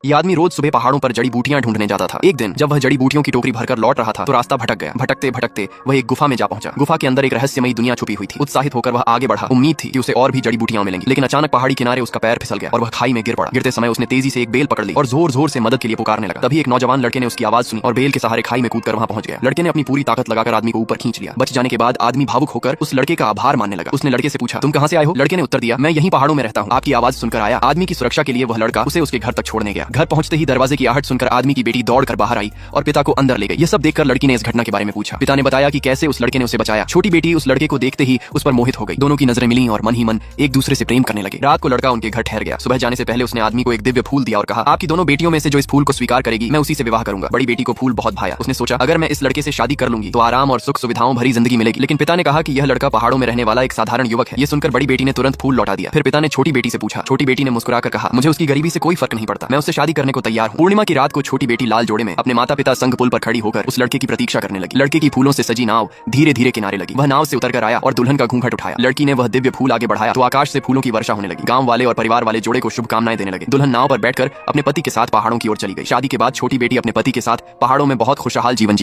ये आदमी रोज सुबह पहाड़ों पर जड़ी बूटियां ढूंढने जाता था। एक दिन जब वह जड़ी बूटियों की टोकरी भरकर लौट रहा था तो रास्ता भटक गया। भटकते भटकते वह एक गुफा में जा पहुंचा। गुफा के अंदर एक रहस्यमयी दुनिया छुपी हुई थी। उत्साहित होकर वह आगे बढ़ा। उम्मीद थी कि उसे और भी जड़ी बूटियां मिलेंगी, लेकिन अचानक पहाड़ी किनारे उसका पैर फिसल गया और वह खाई में गिर पड़ा। गिरते समय उसने तेजी से एक बेल पकड़ ली और जोर जोर से मदद के लिए पुकारने लगा। तभी एक नौजवान लड़के ने उसकी आवाज सुनी और बेल के सहारे खाई में कूदकर वहां पहुंच गया। लड़के ने अपनी पूरी ताकत लगाकर आदमी को ऊपर खींच लिया। बच जाने के बाद आदमी भावुक होकर उस लड़के का आभार मानने लगा। उसने लड़के से पूछा, तुम कहां से आए हो? लड़के ने उत्तर दिया, मैं यहीं पहाड़ों में रहता हूं, आपकी आवाज सुनकर आया। आदमी की सुरक्षा के लिए वह लड़का उसे उसके घर तक छोड़ने गया। घर पहुंचते ही दरवाजे की आहट सुनकर आदमी की बेटी दौड़कर बाहर आई और पिता को अंदर ले गई। यह सब देखकर लड़की ने इस घटना के बारे में पूछा। पिता ने बताया कि कैसे उस लड़के ने उसे बचाया। छोटी बेटी उस लड़के को देखते ही उस पर मोहित हो गई। दोनों की नजरें मिली और मन ही मन एक दूसरे से प्रेम करने लगे। रात को लड़का उनके घर ठहर गया। सुबह जाने से पहले उसने आदमी को एक दिव्य फूल दिया और कहा, आपकी दोनों बेटियों में से जो इस फूल को स्वीकार करेगी मैं उसी से विवाह करूंगा। बड़ी बेटी को फूल बहुत भाया। उसने सोचा, अगर मैं इस लड़के से शादी कर लूंगी तो आराम और सुख सुविधाओं भरी जिंदगी मिलेगी। लेकिन पिता ने कहा कि यह लड़का पहाड़ों में रहने वाला एक साधारण युवक है। ये सुनकर बड़ी बेटी ने तुरंत फूल लौटा दिया। फिर पिता ने छोटी बेटी से पूछा। छोटी बेटी ने मुस्कुराकर कहा, मुझे उसकी गरीबी से कोई फर्क नहीं पड़ता, मैं उससे शादी करने को तैयार हूँ। पूर्णिमा की रात को छोटी बेटी लाल जोड़े में अपने माता पिता संग पुल पर खड़ी होकर उस लड़के की प्रतीक्षा करने लगी। लड़के की फूलों से सजी नाव धीरे धीरे किनारे लगी। वह नाव से उतरकर आया और दुल्हन का घूंघट उठाया। लड़की ने वह दिव्य फूल आगे बढ़ाया तो आकाश से फूलों की वर्षा होने लगी। गांव वाले और परिवार वाले जोड़े को शुभकामनाएं देने लगे। दुल्हन नाव पर बैठकर अपने पति के साथ पहाड़ों की ओर चली गई। शादी के बाद छोटी बेटी अपने पति के साथ पहाड़ों में बहुत खुशहाल जीवन जी